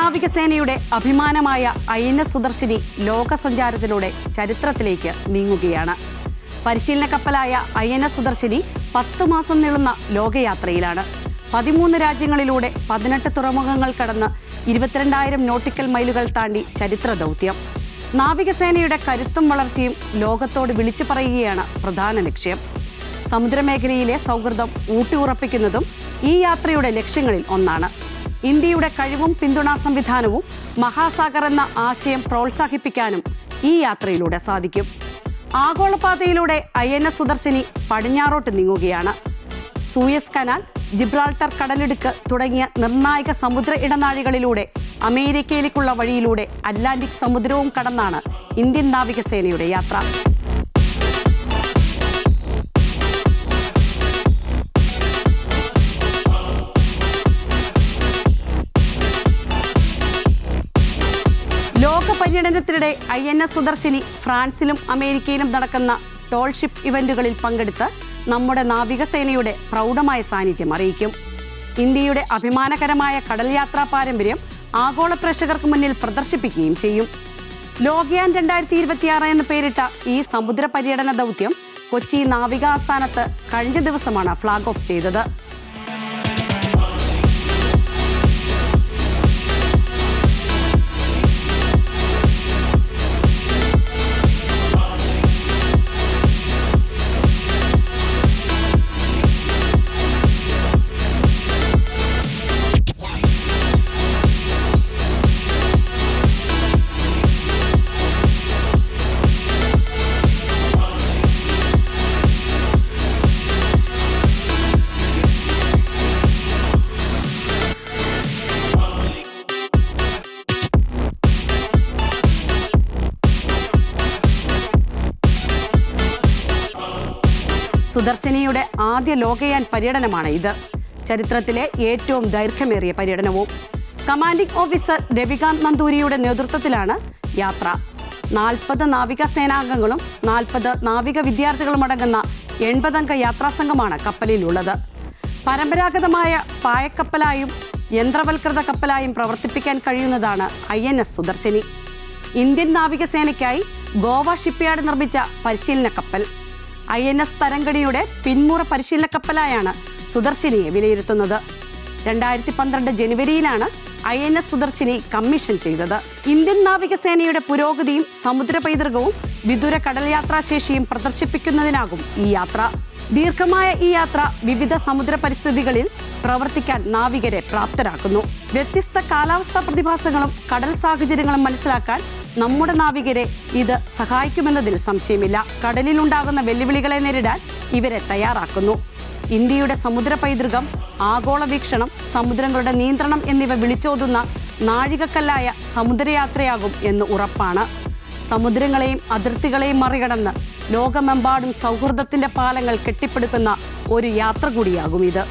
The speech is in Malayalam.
നാവികസേനയുടെ അഭിമാനമായ INS സുദർശിനി ലോകസഞ്ചാരത്തിലൂടെ ചരിത്രത്തിലേക്ക് നീങ്ങുകയാണ്. പരിശീലന കപ്പലായ INS സുദർശിനി 10 മാസം നീളുന്ന ലോകയാത്രയിലാണ്. 13 രാജ്യങ്ങളിലൂടെ 18 തുറമുഖങ്ങൾ കടന്ന് 22,000 നോട്ടിക്കൽ മൈലുകൾ താണ്ടി ചരിത്ര ദൗത്യം. നാവികസേനയുടെ കരുത്തും വളർച്ചയും ലോകത്തോട് വിളിച്ചു പറയുകയാണ് പ്രധാന ലക്ഷ്യം. സമുദ്രമേഖലയിലെ സൗഹൃദം ഊട്ടിയുറപ്പിക്കുന്നതും ഈ യാത്രയുടെ ലക്ഷ്യങ്ങളിൽ ഒന്നാണ്. ഇന്ത്യയുടെ കഴിവും പിന്തുണാ സംവിധാനവും മഹാസാഗർ എന്ന ആശയം പ്രോത്സാഹിപ്പിക്കാനും ഈ യാത്രയിലൂടെ സാധിക്കും. ആഗോളപാതയിലൂടെ INS സുദർശിനി പടിഞ്ഞാറോട്ട് നീങ്ങുകയാണ്. സൂയസ് കനാൽ, ജിബ്രാൾട്ടർ കടലിടുക്ക് തുടങ്ങിയ നിർണായക സമുദ്ര ഇടനാഴികളിലൂടെ അമേരിക്കയിലേക്കുള്ള വഴിയിലൂടെ അറ്റ്ലാന്റിക് സമുദ്രവും കടന്നാണ് ഇന്ത്യൻ നാവികസേനയുടെ യാത്ര. ലോക പര്യടനത്തിനിടെ INS സുദർശിനി ഫ്രാൻസിലും അമേരിക്കയിലും നടക്കുന്ന ടോൾഷിപ്പ് ഇവന്റുകളിൽ പങ്കെടുത്ത് നമ്മുടെ നാവികസേനയുടെ പ്രൗഢമായ സാന്നിധ്യം അറിയിക്കും. ഇന്ത്യയുടെ അഭിമാനകരമായ കടൽ യാത്രാ പാരമ്പര്യം ആഗോള പ്രേക്ഷകർക്ക് മുന്നിൽ പ്രദർശിപ്പിക്കുകയും ചെയ്യും. ലോകയാൻ 2026 എന്ന് പേരിട്ട ഈ സമുദ്ര പര്യടന ദൗത്യം കൊച്ചി നാവിക ആസ്ഥാനത്ത് കഴിഞ്ഞ ദിവസമാണ് ഫ്ലാഗ് ഓഫ് ചെയ്തത്. സുദർശിനിയുടെ ആദ്യ ലോകയാൻ പര്യടനമാണ് ഇത്. ചരിത്രത്തിലെ ഏറ്റവും ദൈർഘ്യമേറിയ പര്യടനവും. കമാൻഡിംഗ് ഓഫീസർ രവികാന്ത് നന്ദൂരിയുടെ നേതൃത്വത്തിലാണ് യാത്ര. 40 നാവികസേനാംഗങ്ങളും 40 നാവിക വിദ്യാർത്ഥികളും അടങ്ങുന്ന 80 അംഗ യാത്രാസംഘമാണ് കപ്പലിലുള്ളത്. പരമ്പരാഗതമായ പായക്കപ്പലായും യന്ത്രവൽകൃത കപ്പലായും പ്രവർത്തിപ്പിക്കാൻ കഴിയുന്നതാണ് INS സുദർശിനി. ഇന്ത്യൻ നാവികസേനയ്ക്കായി ഗോവ ഷിപ്പ്യാർഡ് നിർമ്മിച്ച പരിശീലന കപ്പൽ. INS തരംഗണിയുടെ പിന്മുറ പരിശീലന കപ്പലായാണ് സുദർശിനിയെ വിലയിരുത്തുന്നത്. 2012 ജനുവരിയിലാണ് INS സുദർശിനി കമ്മീഷൻ ചെയ്തത്. ഇന്ത്യൻ നാവികസേനയുടെ പുരോഗതിയും സമുദ്ര പൈതൃകവും വിദൂര കടൽ യാത്രാശേഷിയും പ്രദർശിപ്പിക്കുന്നതിനാകും ഈ യാത്ര. ദീർഘമായ ഈ യാത്ര വിവിധ സമുദ്ര പരിസ്ഥിതികളിൽ പ്രവർത്തിക്കാൻ നാവികരെ പ്രാപ്തരാക്കുന്നു. വ്യത്യസ്ത കാലാവസ്ഥാ പ്രതിഭാസങ്ങളും കടൽ സാഹചര്യങ്ങളും മനസ്സിലാക്കാൻ നമ്മുടെ നാവികരെ ഇത് സഹായിക്കുമെന്നതിൽ സംശയമില്ല. കടലിലുണ്ടാകുന്ന വെല്ലുവിളികളെ നേരിടാൻ ഇവരെ തയ്യാറാക്കുന്നു. ഇന്ത്യയുടെ സമുദ്ര പൈതൃകം, ആഗോള വീക്ഷണം, സമുദ്രങ്ങളുടെ നിയന്ത്രണം എന്നിവ വിളിച്ചോതുന്ന നാഴികക്കല്ലായ സമുദ്രയാത്രയാകും എന്ന് ഉറപ്പാണ്. സമുദ്രങ്ങളെയും അതിർത്തികളെയും മറികടന്ന് ലോകമെമ്പാടും സൗഹൃദത്തിന്റെ പാലങ്ങൾ കെട്ടിപ്പടുക്കുന്ന ഒരു യാത്ര കൂടിയാകും ഇത്.